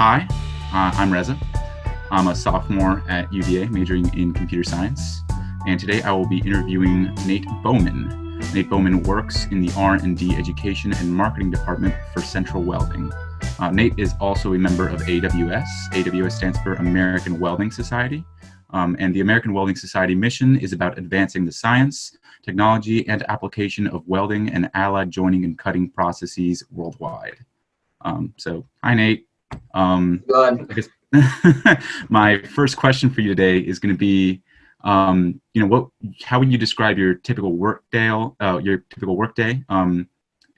Hi, I'm Reza. I'm a sophomore at UVA majoring in computer science, and today I will be interviewing Nate Bowman. Nate Bowman works in the R&D Education and Marketing Department for Central Welding. Nate is also a member of AWS. AWS stands for American Welding Society, and the American Welding Society mission is about advancing the science, technology, and application of welding and allied joining and cutting processes worldwide. Hi, Nate. I guess my first question for you today is going to be, how would you describe your typical workday,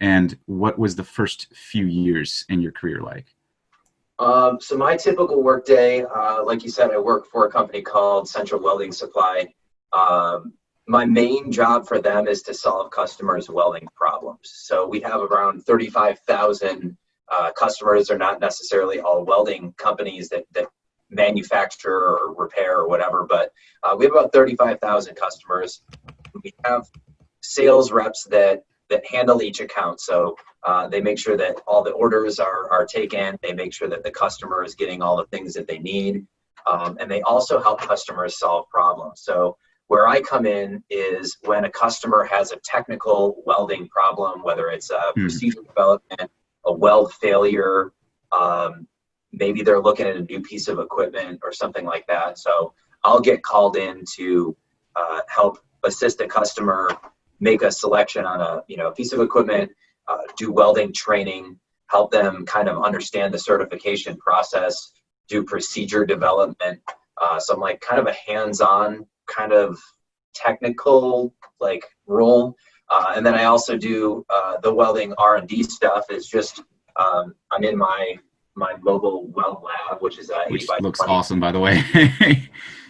and what was the first few years in your career like? So my typical workday, like you said, I work for a company called Central Welding Supply. My main job for them is to solve customers' welding problems. So we have around 35,000 customers. Are not necessarily all welding companies that manufacture or repair or whatever, but we have about 35,000 customers. We have sales reps that handle each account. So they make sure that all the orders are taken. They make sure that the customer is getting all the things that they need. And they also help customers solve problems. So where I come in is when a customer has a technical welding problem, whether it's a procedure development, a weld failure, maybe they're looking at a new piece of equipment or something like that. So I'll get called in to help assist a customer make a selection on a piece of equipment, do welding training, help them kind of understand the certification process, do procedure development. So I'm like kind of a hands-on kind of technical role. And then I also do the welding R&D stuff. Is just I'm in my mobile weld lab, which is which 8x20. Looks awesome, by the way.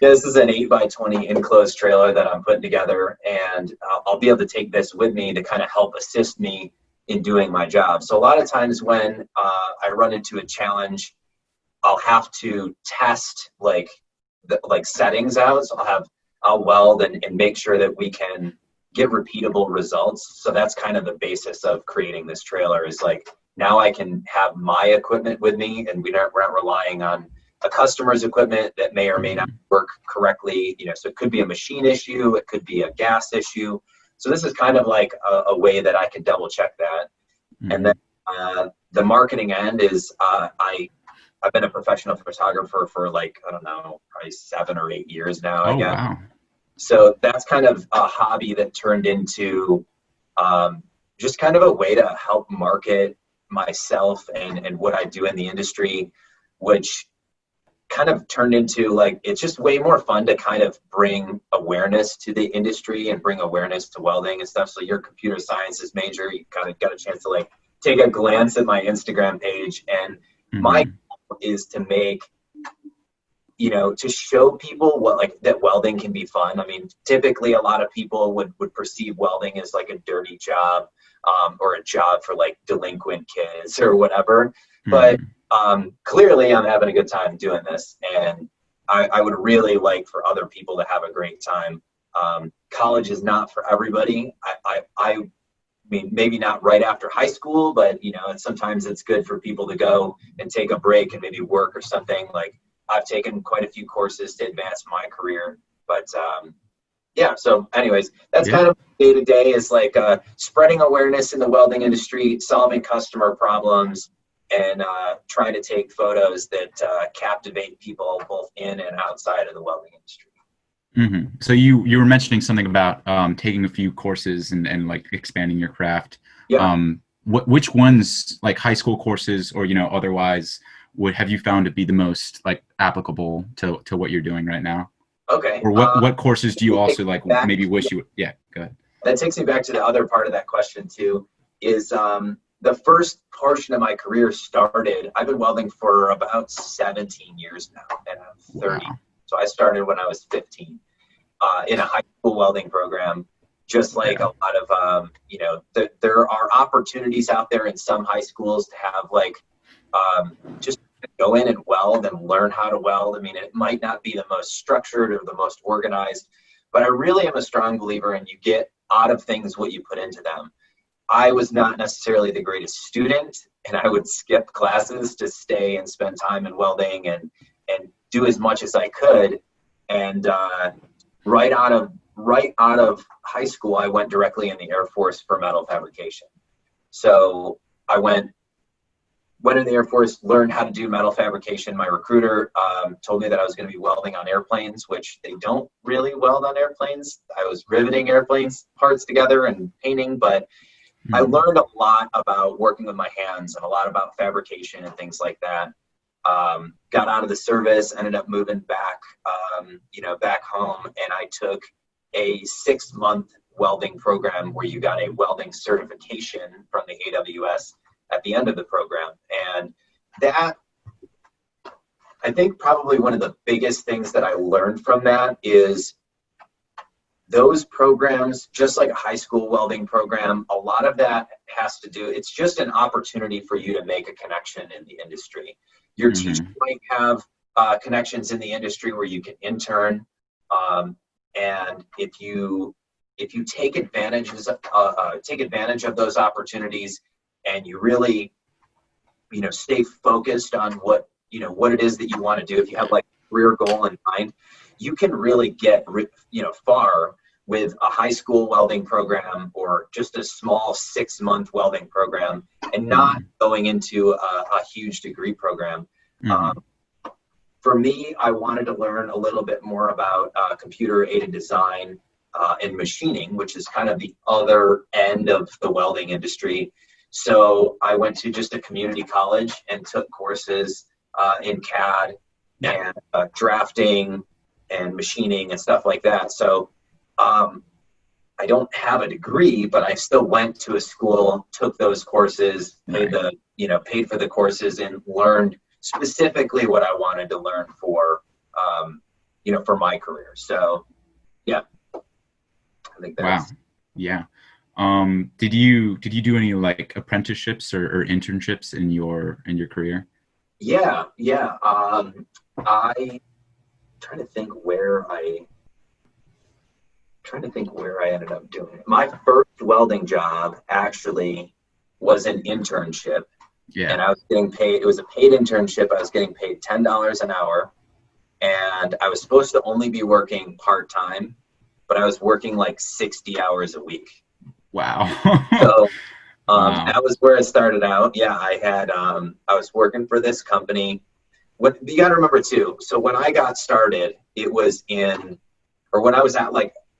This is an 8x20 enclosed trailer that I'm putting together, and I'll be able to take this with me to kind of help assist me in doing my job. So a lot of times when I run into a challenge, I'll have to test settings out. So I'll weld and make sure that we can get repeatable results. So that's kind of the basis of creating this trailer, is now I can have my equipment with me, and we're not relying on a customer's equipment that may or may not work correctly. So it could be a machine issue, it could be a gas issue. So this is kind of like a way that I can double check that. And then the marketing end is I've been a professional photographer for probably 7 or 8 years now, I guess. Wow. So that's kind of a hobby that turned into just kind of a way to help market myself and what I do in the industry, which kind of turned into it's just way more fun to kind of bring awareness to the industry and bring awareness to welding and stuff. So you're a computer sciences major, you kind of got a chance to take a glance at my Instagram page, and my goal is to make to show people that welding can be fun. I mean, typically a lot of people would perceive welding as a dirty job, or a job for delinquent kids or whatever. But clearly I'm having a good time doing this, and I would really like for other people to have a great time. College is not for everybody. I mean, maybe not right after high school, but sometimes it's good for people to go and take a break and maybe work or something. I've taken quite a few courses to advance my career, but so anyways, that's kind of day to day is spreading awareness in the welding industry, solving customer problems, and trying to take photos that captivate people both in and outside of the welding industry. So you were mentioning something about taking a few courses and expanding your craft. Which ones, high school courses or otherwise, would have you found to be the most applicable to what you're doing right now? Okay. Or what courses do you also maybe wish you would? Yeah, go ahead. That takes me back to the other part of that question too, is the first portion of my career started, I've been welding for about 17 years now, and I'm 30. Wow. So I started when I was 15 in a high school welding program. Just a lot of, there are opportunities out there in some high schools to have just go in and weld and learn how to weld. I mean, it might not be the most structured or the most organized, but I really am a strong believer in you get out of things what you put into them. I was not necessarily the greatest student. and I would skip classes to stay and spend time in welding and do as much as I could. And right out of high school, I went directly in the Air Force for metal fabrication. So I went in the Air Force, learned how to do metal fabrication. My recruiter told me that I was going to be welding on airplanes, which they don't really weld on airplanes. I was riveting airplanes parts together and painting, but I learned a lot about working with my hands and a lot about fabrication and things like that. Got out of the service, ended up moving back, back home, and I took a 6-month welding program where you got a welding certification from the AWS at the end of the program. And that, I think probably one of the biggest things that I learned from that is those programs, just like a high school welding program, a lot of that has to do, it's just an opportunity for you to make a connection in the industry. Your teacher might have connections in the industry where you can intern. And if you take advantage of those opportunities and you really, stay focused on what it is that you want to do, if you have like a career goal in mind, you can really get, far with a high school welding program or just a small 6-month welding program and not going into a huge degree program. For me, I wanted to learn a little bit more about computer-aided design and machining, which is kind of the other end of the welding industry. So I went to just a community college and took courses in CAD and drafting and machining and stuff like that. So I don't have a degree, but I still went to a school, took those courses, paid for the courses, and learned specifically what I wanted to learn for, for my career. So, yeah, I think that's. Wow. Yeah. Did you do any like apprenticeships or internships in your career? Yeah. I trying to think where I ended up doing it. My first welding job actually was an internship. Yeah. And I was getting paid, it was a paid internship. I was getting paid $10 an hour. And I was supposed to only be working part-time, but I was working like 60 hours a week. Wow. So that was where it started out. Yeah, I was working for this company. What you got to remember too, so when I got started, it was when I was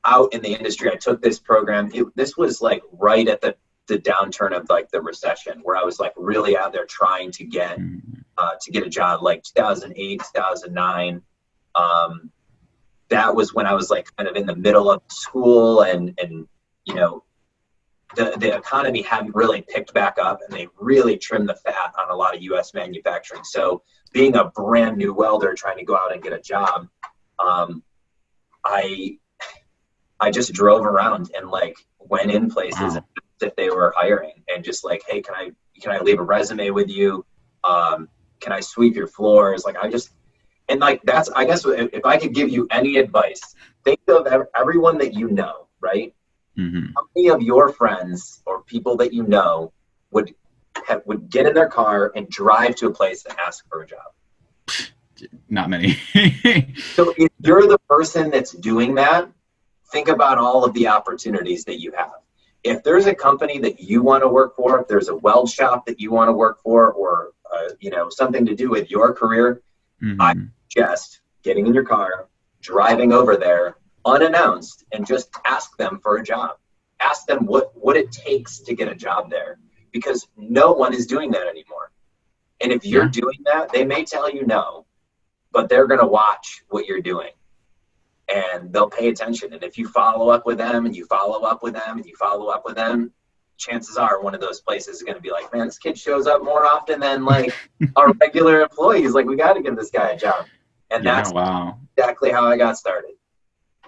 out in the industry, I took this program. This was like right at the downturn of like the recession, where I was like really out there trying to get a job, like 2008, 2009. That was when I was like kind of in the middle of school, and the economy hadn't really picked back up, and they really trimmed the fat on a lot of U.S. manufacturing. So being a brand new welder trying to go out and get a job, I just drove around and like went in places if they were hiring, and just like, hey, can I leave a resume with you? Can I sweep your floors? Like that's, I guess, if I could give you any advice, think of everyone that you know, right? How many of your friends or people that you know would get in their car and drive to a place and ask for a job? Not many. So if you're the person that's doing that, think about all of the opportunities that you have. If there's a company that you want to work for, if there's a weld shop that you want to work for, or something to do with your career, I suggest getting in your car, driving over there unannounced, and just ask them for a job. Ask them what it takes to get a job there, because no one is doing that anymore. And if you're doing that, they may tell you no, but they're going to watch what you're doing, and they'll pay attention. And if you follow up with them, and you follow up with them, and you follow up with them, chances are one of those places is going to be like, man, this kid shows up more often than like our regular employees. Like, we got to give this guy a job. And that's exactly how I got started.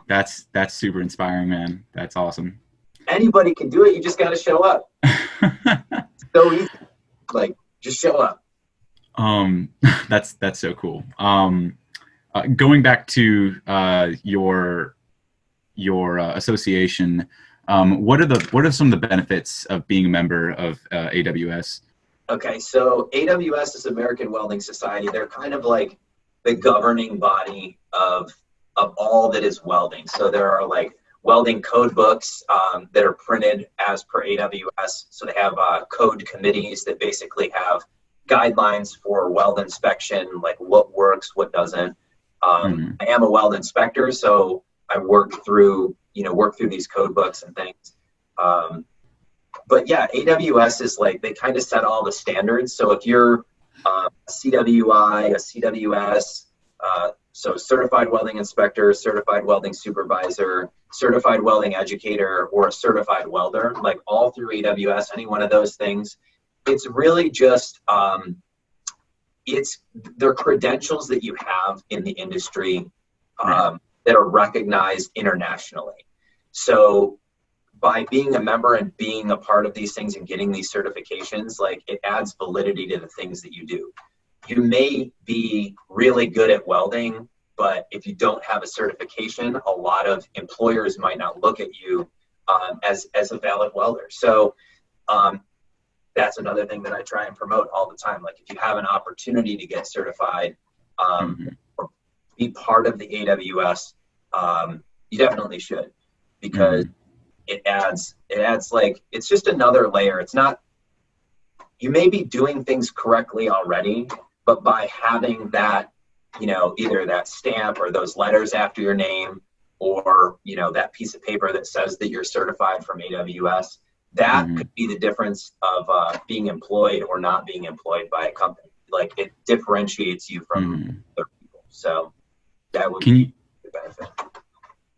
That's super inspiring, man. That's awesome. Anybody can do it. You just got to show up. So easy. Like, just show up. That's so cool. Going back to your association, what are some of the benefits of being a member of AWS? Okay, so AWS is American Welding Society. They're kind of like the governing body of all that is welding. So there are like welding code books that are printed as per AWS. So they have code committees that basically have guidelines for weld inspection, like what works, what doesn't. I am a weld inspector, so I work through these code books and things. But yeah, AWS is like, they kind of set all the standards. So if you're a CWI, a CWS, so certified welding inspector, certified welding supervisor, certified welding educator, or a certified welder, like all through AWS, any one of those things, it's really just, they're credentials that you have in the industry that are recognized internationally. So by being a member and being a part of these things and getting these certifications, like it adds validity to the things that you do. You may be really good at welding, but if you don't have a certification, a lot of employers might not look at you as a valid welder. So that's another thing that I try and promote all the time. Like if you have an opportunity to get certified or be part of the AWS, you definitely should, because it adds like, it's just another layer. It's not, you may be doing things correctly already, but by having that, either that stamp or those letters after your name, or, that piece of paper that says that you're certified from AWS, that could be the difference of being employed or not being employed by a company. Like it differentiates you from other people. So that would be the benefit.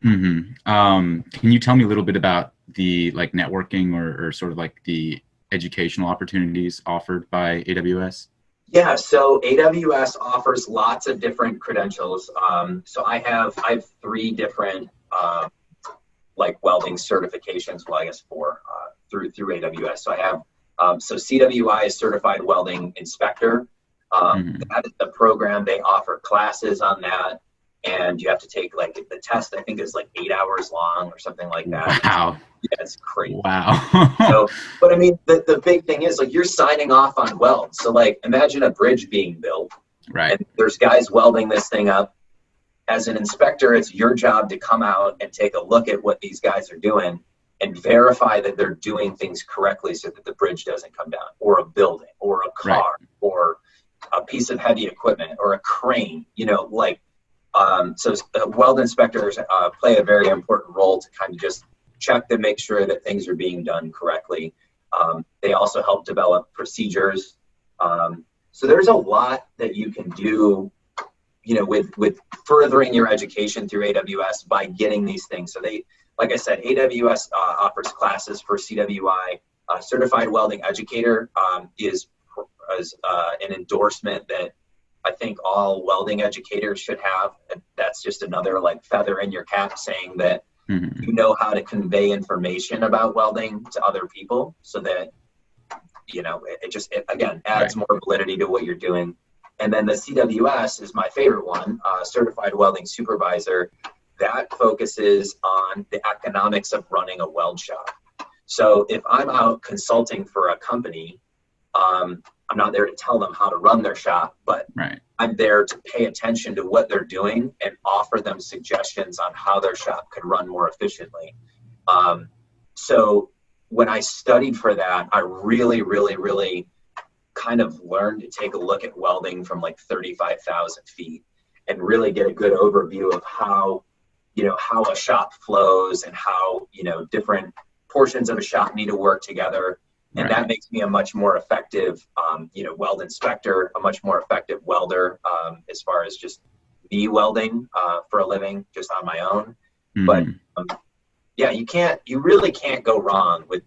Can you tell me a little bit about the like networking or sort of like the educational opportunities offered by AWS? Yeah, so AWS offers lots of different credentials. So I have 3 different like welding certifications. Well, I guess 4 through AWS. So I have so CWI is Certified Welding Inspector. That is the program. They offer classes on that, and you have to take like the test. I think is like 8 hours long or something like that. Wow. Yeah, it's crazy. Wow. So, but I mean, the big thing is like you're signing off on welds. So like imagine a bridge being built, right? And there's guys welding this thing up. As an inspector, it's your job to come out and take a look at what these guys are doing and verify that they're doing things correctly so that the bridge doesn't come down, or a building, or a car, or a piece of heavy equipment, or a crane, so weld inspectors play a very important role to kind of just check to make sure that things are being done correctly. They also help develop procedures. So there's a lot that you can do, with furthering your education through AWS by getting these things. So they, like I said, AWS offers classes for CWI. Certified Welding Educator is an endorsement that I think all welding educators should have. And that's just another like feather in your cap saying that you know how to convey information about welding to other people, so that, it again adds more validity to what you're doing. And then the CWS is my favorite one, Certified Welding Supervisor. That focuses on the economics of running a weld shop. So if I'm out consulting for a company, I'm not there to tell them how to run their shop, but I'm there to pay attention to what they're doing and offer them suggestions on how their shop could run more efficiently. So when I studied for that, I really, really, really kind of learned to take a look at welding from like 35,000 feet and really get a good overview of how a shop flows and how, different portions of a shop need to work together. And that makes me a much more effective, weld inspector, a much more effective welder, as far as just me welding for a living, just on my own. But you really can't go wrong with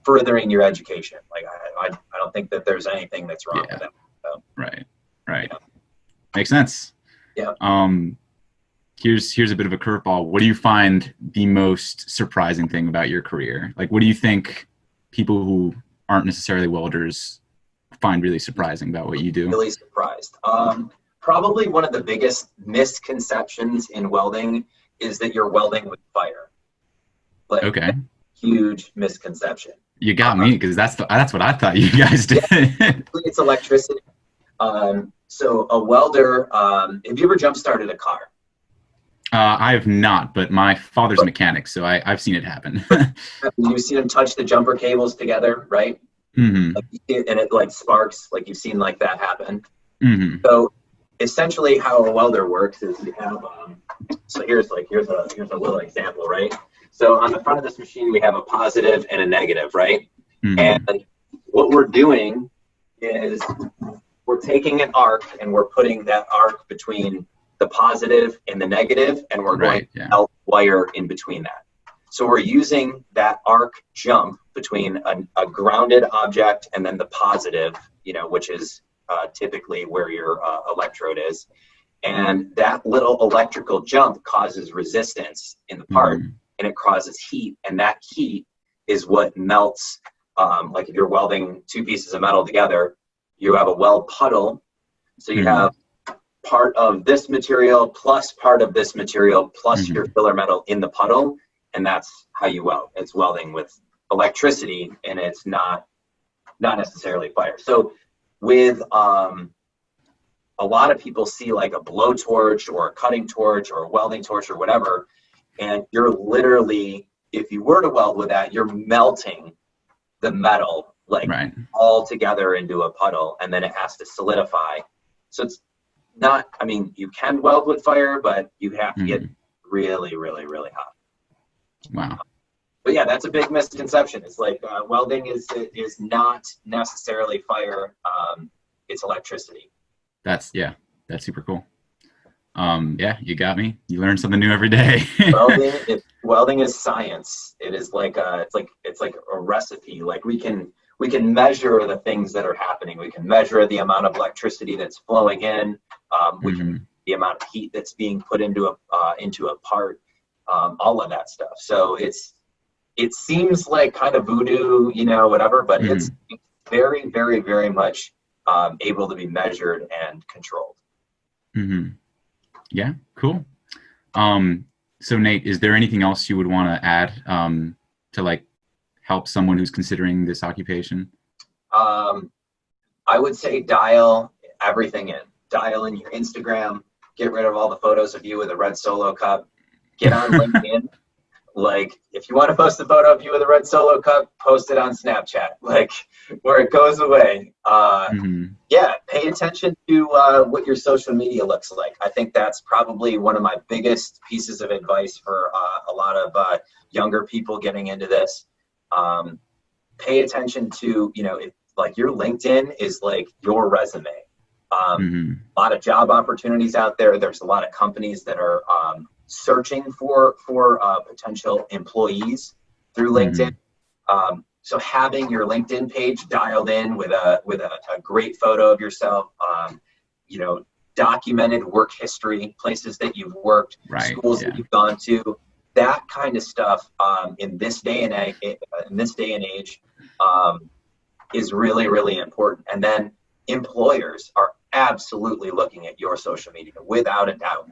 furthering your education. Like I don't think that there's anything that's wrong with that. So, right. Makes sense. Yeah. Here's a bit of a curveball. What do you find the most surprising thing about your career? Like, what do you think people who aren't necessarily welders find really surprising about what you do? Really surprised. Probably one of the biggest misconceptions in welding is that you're welding with fire. Like, huge misconception. You got me, because that's what I thought you guys did. It's electricity. So a welder, have you ever jump started a car? I have not, but my father's a mechanic, so I've seen it happen. You've seen them touch the jumper cables together, right? Mm-hmm. Like, and it like sparks, like you've seen like that happen. Mm-hmm. So essentially how a welder works is you have, so here's a little example, right? So on the front of this machine, we have a positive and a negative, right? Mm-hmm. And what we're doing is we're taking an arc and we're putting that arc between the positive and the negative, and we're going to melt wire in between that. So we're using that arc jump between a grounded object and then the positive, which is typically where your electrode is. And that little electrical jump causes resistance in the part, and it causes heat. And that heat is what melts, like if you're welding two pieces of metal together, you have a weld puddle. So you have part of this material plus part of this material plus your filler metal in the puddle. And that's how you weld. It's welding with electricity, and it's not necessarily fire. So with a lot of people see like a blowtorch or a cutting torch or a welding torch or whatever, and you're literally, if you were to weld with that, you're melting the metal like all together into a puddle, and then it has to solidify. So it's not, I mean, you can weld with fire, but you have to get really, really, really hot. Wow. But yeah, that's a big misconception. It's like welding is not necessarily fire. It's electricity. That's super cool. Yeah, you got me. You learn something new every day. Welding is science. It is like it's like a recipe. Like we can measure the things that are happening. We can measure the amount of electricity that's flowing in. We can the amount of heat that's being put into a part. All of that stuff. So it seems like kind of voodoo, whatever, but it's very, very, very much able to be measured and controlled. Yeah, cool. So Nate, is there anything else you would want to add to like help someone who's considering this occupation? I would say dial everything in. Dial in your Instagram. Get rid of all the photos of you with a red Solo cup. Get on LinkedIn. Like, if you want to post a photo of you with a red Solo cup, post it on Snapchat, like where it goes away. Yeah, pay attention to what your social media looks like. I think that's probably one of my biggest pieces of advice for a lot of younger people getting into this. Pay attention to, like your LinkedIn is like your resume. A lot of job opportunities out there. There's a lot of companies that are searching for potential employees through LinkedIn. So having your LinkedIn page dialed in with a great photo of yourself, documented work history, places that you've worked, schools that you've gone to, that kind of stuff in this day and age is really, really important. And then employers are absolutely looking at your social media without a doubt.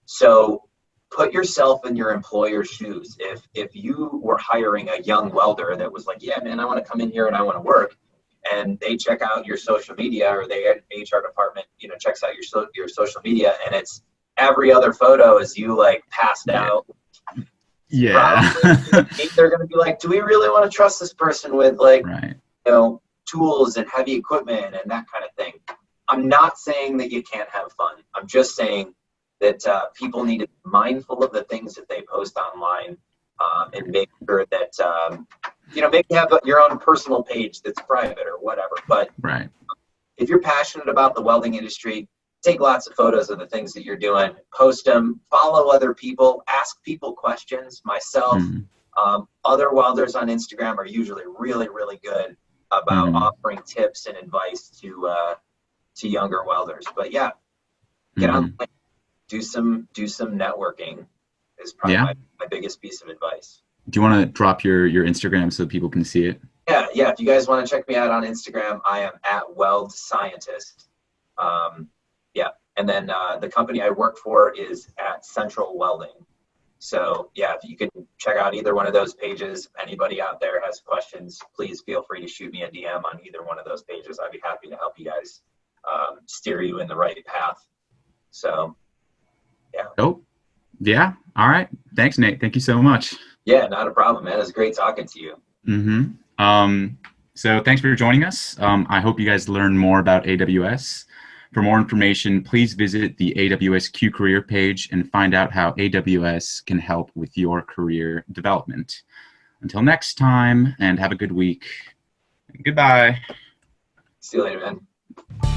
So put yourself in your employer's shoes. If you were hiring a young welder that was like, yeah, man, I want to come in here and I want to work, and they check out your social media, or the HR department, checks out your social media, and it's every other photo is you like passed out. Probably, they're going to be like, do we really want to trust this person with like, tools and heavy equipment and that kind of thing? I'm not saying that you can't have fun. I'm just saying that people need to be mindful of the things that they post online, and make sure that, maybe have your own personal page that's private or whatever. But if you're passionate about the welding industry, take lots of photos of the things that you're doing, post them, follow other people, ask people questions. Myself, other welders on Instagram are usually really, really good about offering tips and advice to younger welders. But yeah, get on, do some networking is probably my biggest piece of advice. Do you want to drop your Instagram so people can see it? Yeah. If you guys want to check me out on Instagram, I am at Weld Scientist. And then the company I work for is at Central Welding. So yeah, if you can check out either one of those pages, anybody out there has questions, please feel free to shoot me a DM on either one of those pages. I'd be happy to help you guys steer you in the right path. So yeah. Oh, yeah. All right. Thanks, Nate. Thank you so much. Yeah, not a problem, man. It was great talking to you. So thanks for joining us. I hope you guys learn more about AWS. For more information, please visit the AWS Q Career page and find out how AWS can help with your career development. Until next time, and have a good week. Goodbye. See you later, man.